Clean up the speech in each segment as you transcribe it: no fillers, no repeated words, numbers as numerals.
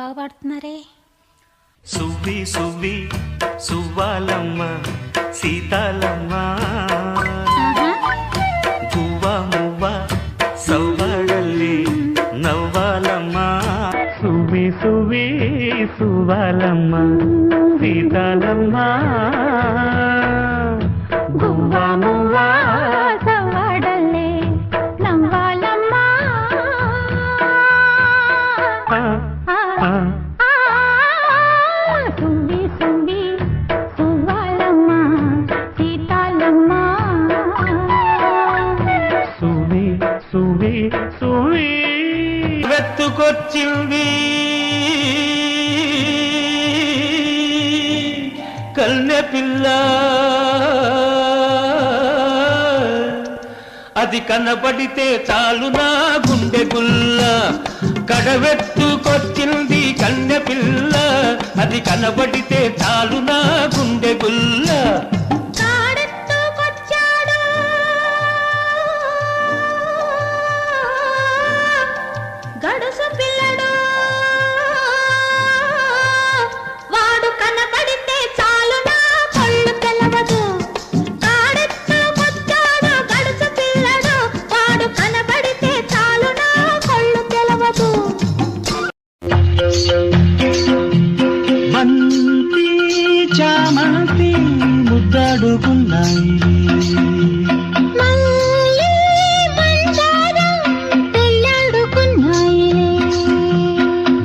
బాగా పాడుతున్నారే. సువ్వి సువ్వి సువ్వాలమ్మ సీతాలమ్మ, గువ్వ మువ్వ సవ్వాడల్లి నవ్వాలమ్మ. సువ్వి సువ్వి సువ్వాలమ్మ సీతాలమ్మ, గువ్వ మువ్వ సవ్వాడల్లి నవ్వాలమ్మ. సువ్వి సువ్వి సువ్వాలమ్మ సీతాలమ్మ. సువ్వి సువ్వి సువ్వి వెత్తుకొచ్చింది కన్నె పిల్ల, అది కనబడితే చాలు నా గుండె గుల్ల. కడవెత్తుకొచ్చింది కన్నె పిల్ల, అది కనబడితే చాలు నా గుండె గుల్ల. గడుసు పిల్లడు వాడు కనబడితే చాలు నా కళ్ళు తెలవదు. కాడెత్తుకొచ్చాడు గడుసు పిల్లడు, వాడు కనబడితే చాలు నా కళ్ళు తెలవదు. బంతి చామంతి ముద్దాడుకున్నాయి,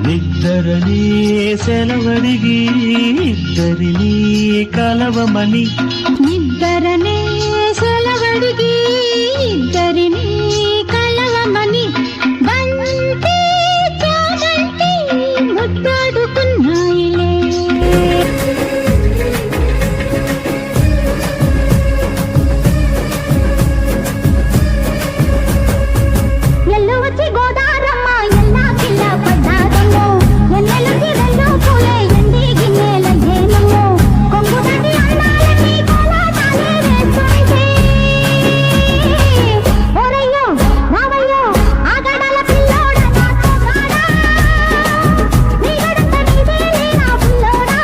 నిద్దరని సెలవడిగి ఇద్దరిని కలవమని. నిద్దరనే సెలవడిగి ఇద్దరిని కలవమని. బంతి చామంతి ముద్దాడుకున్నాయిలే. ఎల్లు వచ్చి గోదారమ్మ ఎల్లా పిల్ల పడ్డాదమ్మో. ఎన్నెలకి రెండు పూలే ఎండి గిన్నెల ఏనమ్మో. కొంగు దాటి అన్నాలకి కోలాటాలే వేస్తుంటే. ఓరయ్యో రావయ్యో ఆగడాల పిల్లోడ నాతో కాడా. నీ గడప నీదేలే నా పిల్లోడా.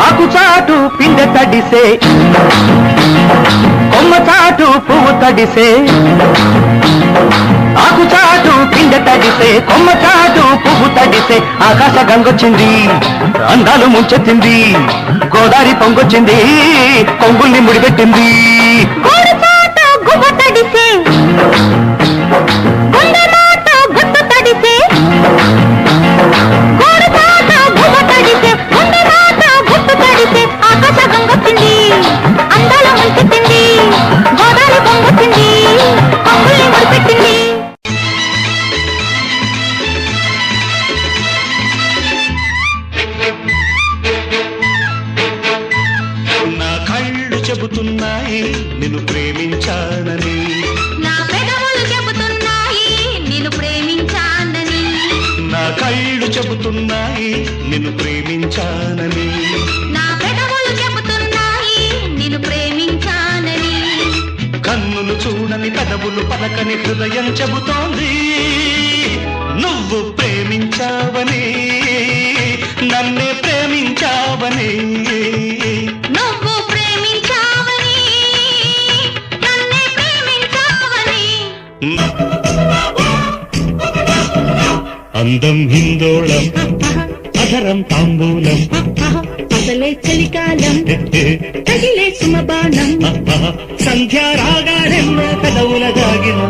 ఆకు చాటు పిందె తడిసే, కొమ్మ చాటు పువ్వు తడిసే. ఆకు చాటు పిందె తడిసే, కొమ్మ చాటు పువ్వు తడిసే. ఆకాశ గంగొచ్చింది అందాలు ముంచెత్తింది, గోదారి పొంగొచ్చింది కొంగుల్ని ముడిపెట్టింది. గోడు చాటు గువ్వ తడిసే, గుండె మాట గుట్టు తడిసే. గోడు చాటు గువ్వ తడిసే, గుండె మాట గుట్టు తడిసే. ఆకాశ గంగొచ్చింది అందాల ముంచెత్తింది, గోదావరి పొంగొచ్చింది కొంగుల్ని ముడిపెట్టింది. నా కళ్ళు చెబుతున్నాయి నిన్ను ప్రేమించానని, నా పెదవులు చెబుతున్నాయి నిన్ను ప్రేమించానని. నా కళ్ళు చెబుతున్నాయి నిన్ను ప్రేమించానని. నా పెదవులు చెబుతున్నాయి నిన్ను ప్రేమించానని. కన్నులు చూడని పెదవులు పలకని హృదయం చెబుతోంది నువ్వు ప్రేమించావని, నన్నే ప్రేమించావని. నువ్వు ప్రేమించావని నన్నే ప్రేమించావని. అందం హిందోళం అధరం తాంబూలం, అసలే చలికాలం తగిలే సుమబాణం. సంధ్యారాగాలెన్నో పెదవుల దాగిన